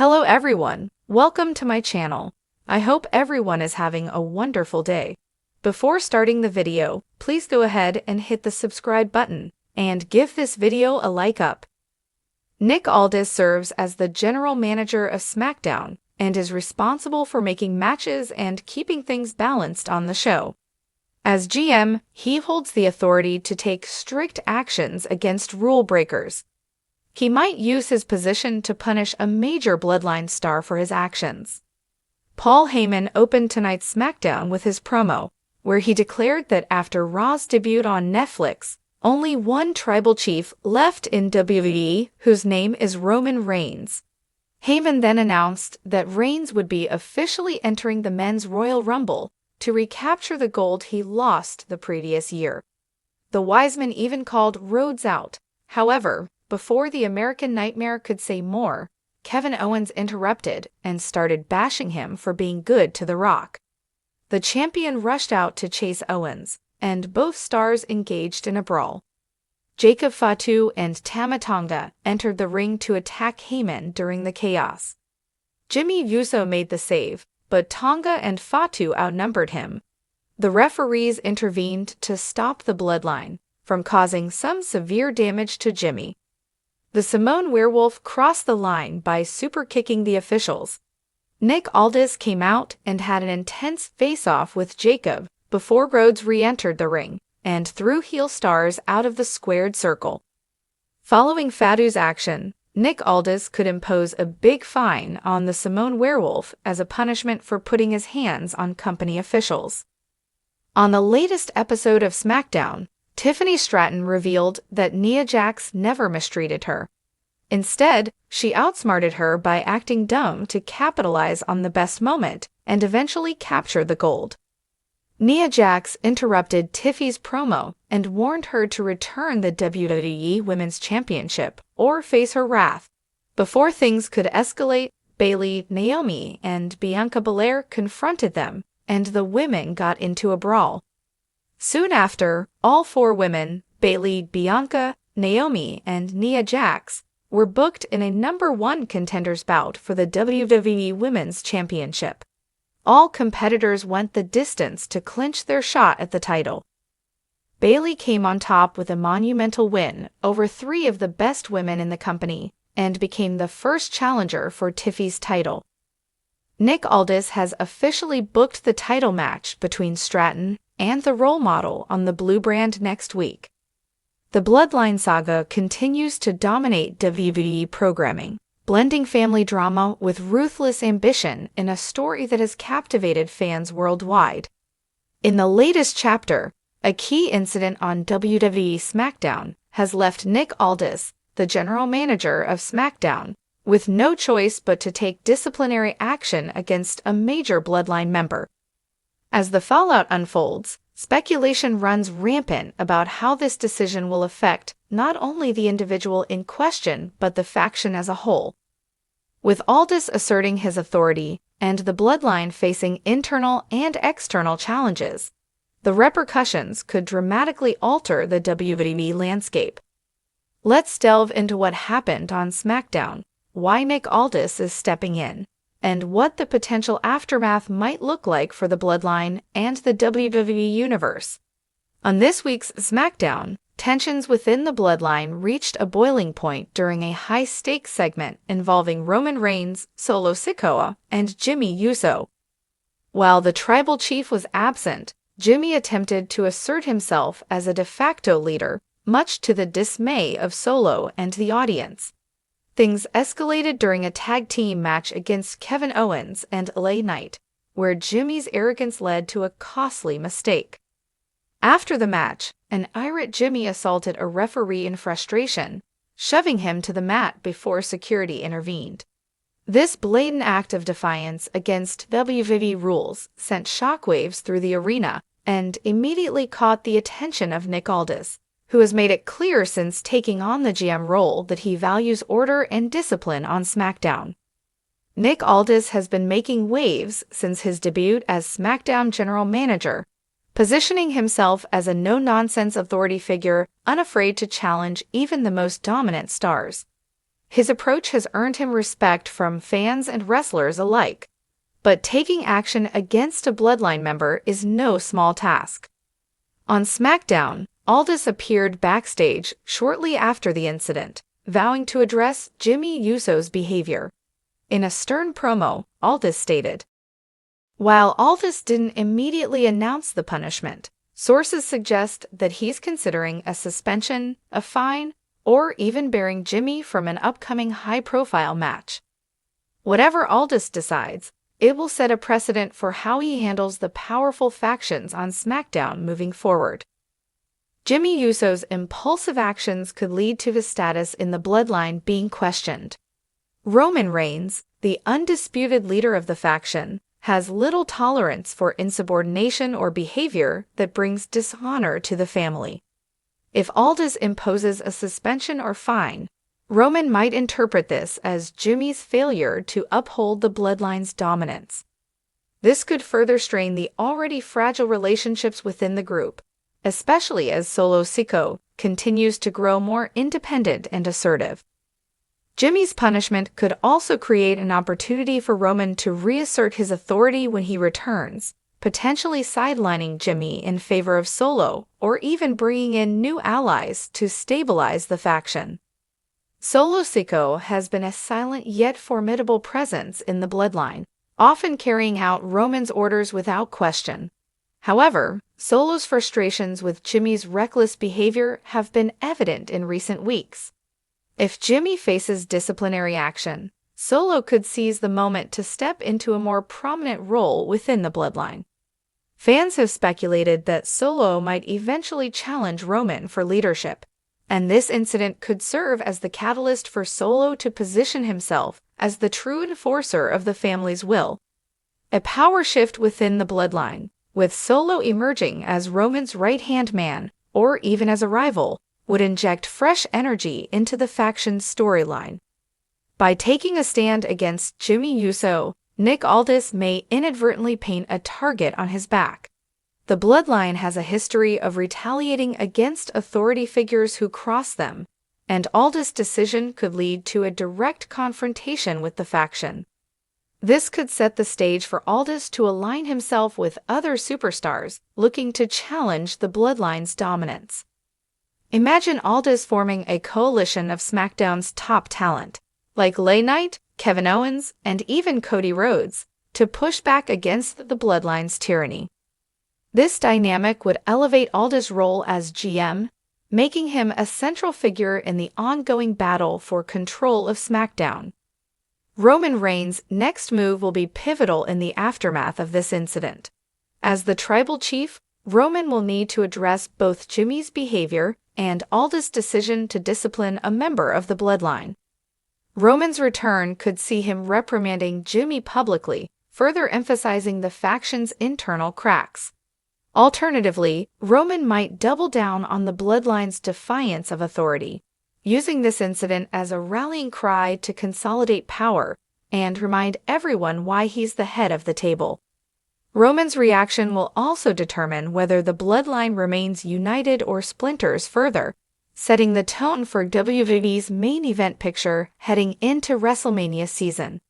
Hello everyone, welcome to my channel. I hope everyone is having a wonderful day. Before starting the video, please go ahead and hit the subscribe button and give this video a like up. Nick Aldis serves as the general manager of SmackDown and is responsible for making matches and keeping things balanced on the show. As GM, he holds the authority to take strict actions against rule breakers. He might use his position to punish a major Bloodline star for his actions. Paul Heyman opened tonight's SmackDown with his promo, where he declared that after Raw's debut on Netflix, only one tribal chief left in WWE, whose name is Roman Reigns. Heyman then announced that Reigns would be officially entering the Men's Royal Rumble to recapture the gold he lost the previous year. The Wiseman even called Rhodes out. However, before the American Nightmare could say more, Kevin Owens interrupted and started bashing him for being good to The Rock. The champion rushed out to chase Owens, and both stars engaged in a brawl. Jacob Fatu and Tama Tonga entered the ring to attack Heyman during the chaos. Jimmy Uso made the save, but Tonga and Fatu outnumbered him. The referees intervened to stop the Bloodline from causing some severe damage to Jimmy. The Samoan Werewolf crossed the line by super-kicking the officials. Nick Aldis came out and had an intense face-off with Jacob before Rhodes re-entered the ring and threw heel stars out of the squared circle. Following Fatu's action, Nick Aldis could impose a big fine on the Samoan Werewolf as a punishment for putting his hands on company officials. On the latest episode of SmackDown, Tiffany Stratton revealed that Nia Jax never mistreated her. Instead, she outsmarted her by acting dumb to capitalize on the best moment and eventually capture the gold. Nia Jax interrupted Tiffy's promo and warned her to return the WWE Women's Championship or face her wrath. Before things could escalate, Bayley, Naomi, and Bianca Belair confronted them, and the women got into a brawl. Soon after, all four women, Bayley, Bianca, Naomi, and Nia Jax, were booked in a #1 contenders bout for the WWE Women's Championship. All competitors went the distance to clinch their shot at the title. Bayley came on top with a monumental win over 3 of the best women in the company and became the first challenger for Tiffy's title. Nick Aldis has officially booked the title match between Stratton and the role model on the Blue brand next week. The Bloodline saga continues to dominate WWE programming, blending family drama with ruthless ambition in a story that has captivated fans worldwide. In the latest chapter, a key incident on WWE SmackDown has left Nick Aldis, the general manager of SmackDown, with no choice but to take disciplinary action against a major Bloodline member. As the fallout unfolds, speculation runs rampant about how this decision will affect not only the individual in question but the faction as a whole. With Aldis asserting his authority and the Bloodline facing internal and external challenges, the repercussions could dramatically alter the WWE landscape. Let's delve into what happened on SmackDown, why Nick Aldis is stepping in, and what the potential aftermath might look like for the Bloodline and the WWE Universe. On this week's SmackDown, tensions within the Bloodline reached a boiling point during a high-stakes segment involving Roman Reigns, Solo Sikoa, and Jimmy Uso. While the tribal chief was absent, Jimmy attempted to assert himself as a de facto leader, much to the dismay of Solo and the audience. Things escalated during a tag team match against Kevin Owens and LA Knight, where Jimmy's arrogance led to a costly mistake. After the match, an irate Jimmy assaulted a referee in frustration, shoving him to the mat before security intervened. This blatant act of defiance against WWE rules sent shockwaves through the arena and immediately caught the attention of Nick Aldis, who has made it clear since taking on the GM role that he values order and discipline on SmackDown. Nick Aldis has been making waves since his debut as SmackDown General Manager, positioning himself as a no-nonsense authority figure unafraid to challenge even the most dominant stars. His approach has earned him respect from fans and wrestlers alike. But taking action against a Bloodline member is no small task. On SmackDown, Aldis appeared backstage shortly after the incident, vowing to address Jimmy Uso's behavior. In a stern promo, Aldis stated, "While Aldis didn't immediately announce the punishment, sources suggest that he's considering a suspension, a fine, or even barring Jimmy from an upcoming high-profile match. Whatever Aldis decides, it will set a precedent for how he handles the powerful factions on SmackDown moving forward." Jimmy Uso's impulsive actions could lead to his status in the Bloodline being questioned. Roman Reigns, the undisputed leader of the faction, has little tolerance for insubordination or behavior that brings dishonor to the family. If Aldis imposes a suspension or fine, Roman might interpret this as Jimmy's failure to uphold the Bloodline's dominance. This could further strain the already fragile relationships within the group, especially as Solo Sikoa continues to grow more independent and assertive. Jimmy's punishment could also create an opportunity for Roman to reassert his authority when he returns, potentially sidelining Jimmy in favor of Solo or even bringing in new allies to stabilize the faction. Solo Sikoa has been a silent yet formidable presence in the Bloodline, often carrying out Roman's orders without question. However, Solo's frustrations with Jimmy's reckless behavior have been evident in recent weeks. If Jimmy faces disciplinary action, Solo could seize the moment to step into a more prominent role within the Bloodline. Fans have speculated that Solo might eventually challenge Roman for leadership, and this incident could serve as the catalyst for Solo to position himself as the true enforcer of the family's will. A power shift within the Bloodline, with Solo emerging as Roman's right-hand man, or even as a rival, would inject fresh energy into the faction's storyline. By taking a stand against Jimmy Uso, Nick Aldis may inadvertently paint a target on his back. The Bloodline has a history of retaliating against authority figures who cross them, and Aldis' decision could lead to a direct confrontation with the faction. This could set the stage for Aldis to align himself with other superstars looking to challenge the Bloodline's dominance. Imagine Aldis forming a coalition of SmackDown's top talent, like LA Knight, Kevin Owens, and even Cody Rhodes, to push back against the Bloodline's tyranny. This dynamic would elevate Aldis' role as GM, making him a central figure in the ongoing battle for control of SmackDown. Roman Reigns' next move will be pivotal in the aftermath of this incident. As the tribal chief, Roman will need to address both Jimmy's behavior and Aldis' decision to discipline a member of the Bloodline. Roman's return could see him reprimanding Jimmy publicly, further emphasizing the faction's internal cracks. Alternatively, Roman might double down on the Bloodline's defiance of authority, using this incident as a rallying cry to consolidate power and remind everyone why he's the head of the table. Roman's reaction will also determine whether the Bloodline remains united or splinters further, setting the tone for WWE's main event picture heading into WrestleMania season.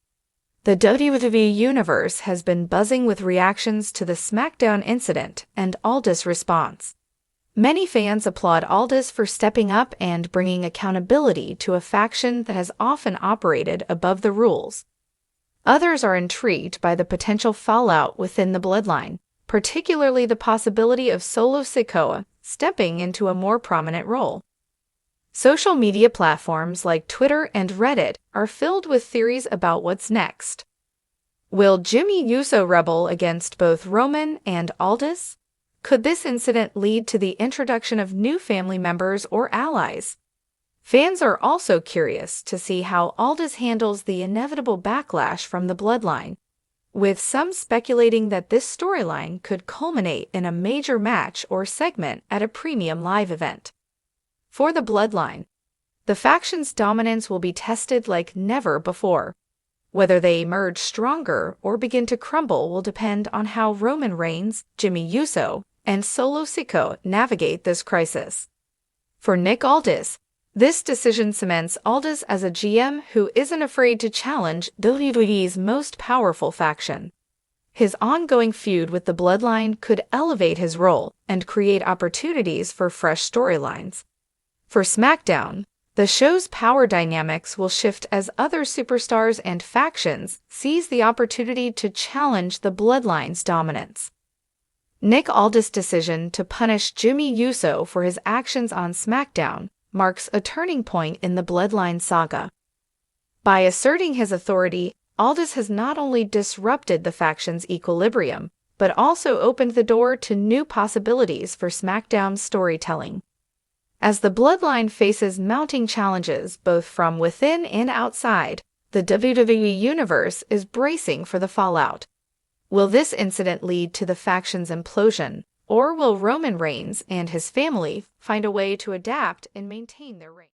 The WWE Universe has been buzzing with reactions to the SmackDown incident and Aldis' response. Many fans applaud Aldis for stepping up and bringing accountability to a faction that has often operated above the rules. Others are intrigued by the potential fallout within the Bloodline, particularly the possibility of Solo Sikoa stepping into a more prominent role. Social media platforms like Twitter and Reddit are filled with theories about what's next. Will Jimmy Uso rebel against both Roman and Aldis? Could this incident lead to the introduction of new family members or allies? Fans are also curious to see how Aldis handles the inevitable backlash from the Bloodline, with some speculating that this storyline could culminate in a major match or segment at a premium live event. For the Bloodline, the faction's dominance will be tested like never before. Whether they emerge stronger or begin to crumble will depend on how Roman Reigns, Jimmy Uso, and Solo Sikoa navigate this crisis. For Nick Aldis, This decision cements Aldis as a GM who isn't afraid to challenge WWE's most powerful faction. His ongoing feud with the Bloodline could elevate his role and create opportunities for fresh storylines. For SmackDown, the show's power dynamics will shift as other superstars and factions seize the opportunity to challenge the Bloodline's dominance. Nick Aldis' decision to punish Jimmy Uso for his actions on SmackDown marks a turning point in the Bloodline saga. By asserting his authority, Aldis has not only disrupted the faction's equilibrium, but also opened the door to new possibilities for SmackDown's storytelling. As the Bloodline faces mounting challenges both from within and outside, the WWE Universe is bracing for the fallout. Will this incident lead to the faction's implosion, or will Roman Reigns and his family find a way to adapt and maintain their reign?